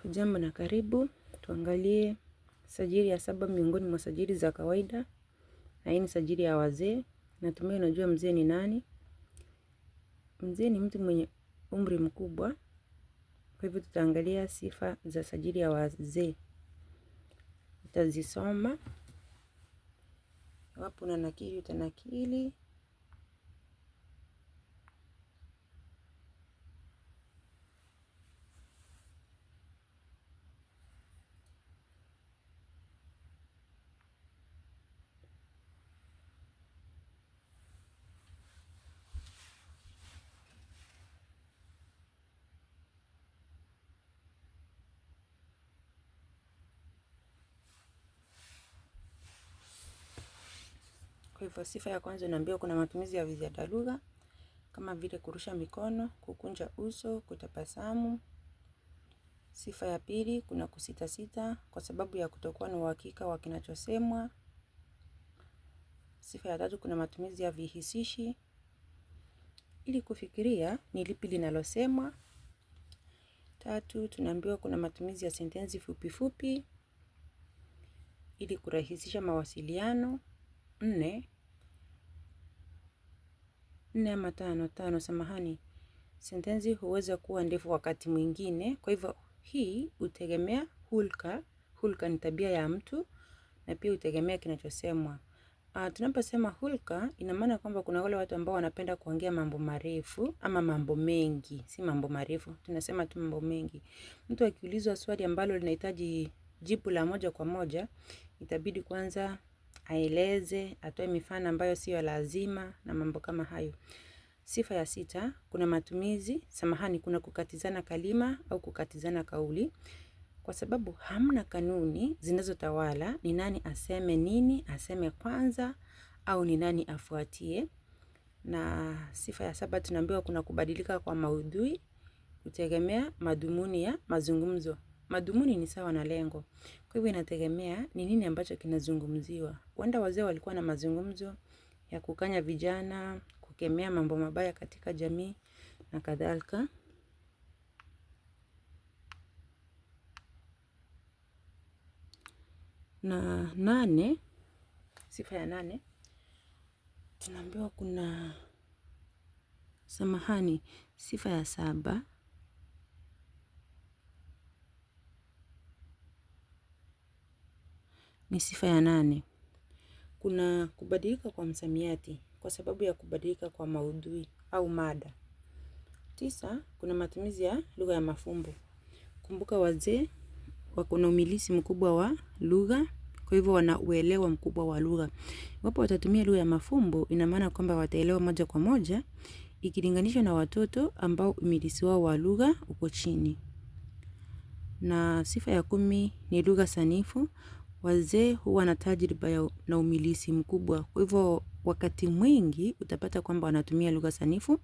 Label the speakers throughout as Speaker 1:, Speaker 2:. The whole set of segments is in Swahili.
Speaker 1: Hujambo na karibu, tuangalie sajili ya 7 miongoni mwa sajili za kawaida. Na hii ni sajili ya wazee. Natumai unajua mzee ni nani. Mzee ni mtu mwenye umri mkubwa. Kwa hivyo tutaangalia sifa za sajili ya wazee. Utazisoma. Wapo na nakili utanakili. Kwa hivyo sifa ya kwanza unaambiwa kuna matumizi ya viziada lugha kama vile kurusha mikono, kukunja uso, kutabasamu. Sifa ya pili kuna kusita kwa sababu ya kutokuwa na uhakika wa kinachosemwa. Sifa ya tatu kuna matumizi ya vihisishi ili kufikiria ni lipi linalosemwa. Tatu, tunaambiwa kuna matumizi ya sentensi fupi fupi ili kurahisisha mawasiliano. Nne ama tano, samahani. Sentensi huweza kuwa ndefu wakati mwingine. Kwa hivyo hii hutegemea hulka. Hulka ni tabia ya mtu na pia hutegemea kinachosemwa. Tunaposema hulka ina maana kwamba kuna wale watu ambao wanapenda kuongea mambo marefu ama mambo mengi, si mambo marefu. Tunasema tu mambo mengi. Mtu akiulizwa swali ambalo linahitaji jibu la moja kwa moja, itabidi kwanza aeleze, atoe mifano ambayo sio lazima na mambo kama hayo. Sifa ya sita, kuna matumizi, samahani, kuna kukatizana kalima au kukatizana kauli. Kwa sababu hamna kanuni zinazotawala ni nani aseme nini, aseme kwanza au ni nani afuatie. Na sifa ya saba tunaambiwa kuna kubadilika kwa maudhui kutegemea madhumuni ya mazungumzo. Madhumuni ni sawa na lengo. Kwa hivyo inategemea ni nini ambacho kinazungumziwa. Huenda wazee walikuwa na mazungumzo ya kukanya vijana, kukemea mambo mabaya katika jamii na kadhalika. Na nane, sifa ya 8, tunaambiwa kuna, samahani, sifa ya 7. Ni sifa ya 8. Kuna kubadilika kwa msamiati kwa sababu ya kubadilika kwa maudhui au mada. 9, kuna matumizi ya lugha ya mafumbo. Kumbuka wazee wako na umilisi mkubwa wa lugha, kwa hivyo wana uelewa mkubwa wa lugha. Iwapo watatumia lugha ya mafumbo, ina maana kwamba wataelewa moja kwa moja ikilinganishwa na watoto ambao umilisi wao wa lugha uko chini. Na sifa ya 10 ni lugha sanifu. Wazee huwa na tajriba na umilisi mkubwa. Kwa hivyo wakati mwingi utapata kwamba wanatumia lugha sanifu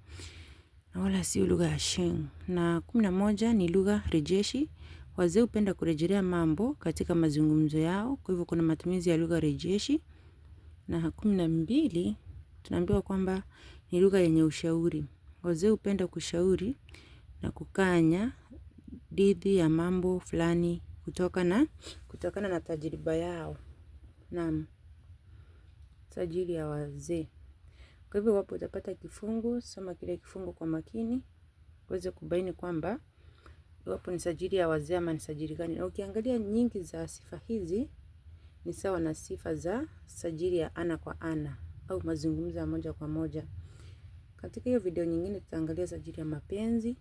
Speaker 1: na wala sio lugha ya sheng. Na 11 ni lugha rejeshi. Wazee hupenda kurejelea mambo katika mazungumzo yao. Kwa hivyo kuna matumizi ya lugha rejeshi. Na 12 tunaambiwa kwamba ni lugha yenye ushauri. Wazee hupenda kushauri na kukanya dhidi ya mambo fulani kutokana na tajriba yao. Naam, sajili ya wazee. Kwa hivyo wapo utapata kifungu, soma kile kifungu kwa makini, uweze kubaini kwamba wapo ni sajili ya wazee ama ni sajili gani. Na ukiangalia nyingi za sifa hizi ni sawa na sifa za sajili ya ana kwa ana au mazungumzo ya moja kwa moja. Katika hiyo video nyingine tutaangalia sajili ya mapenzi,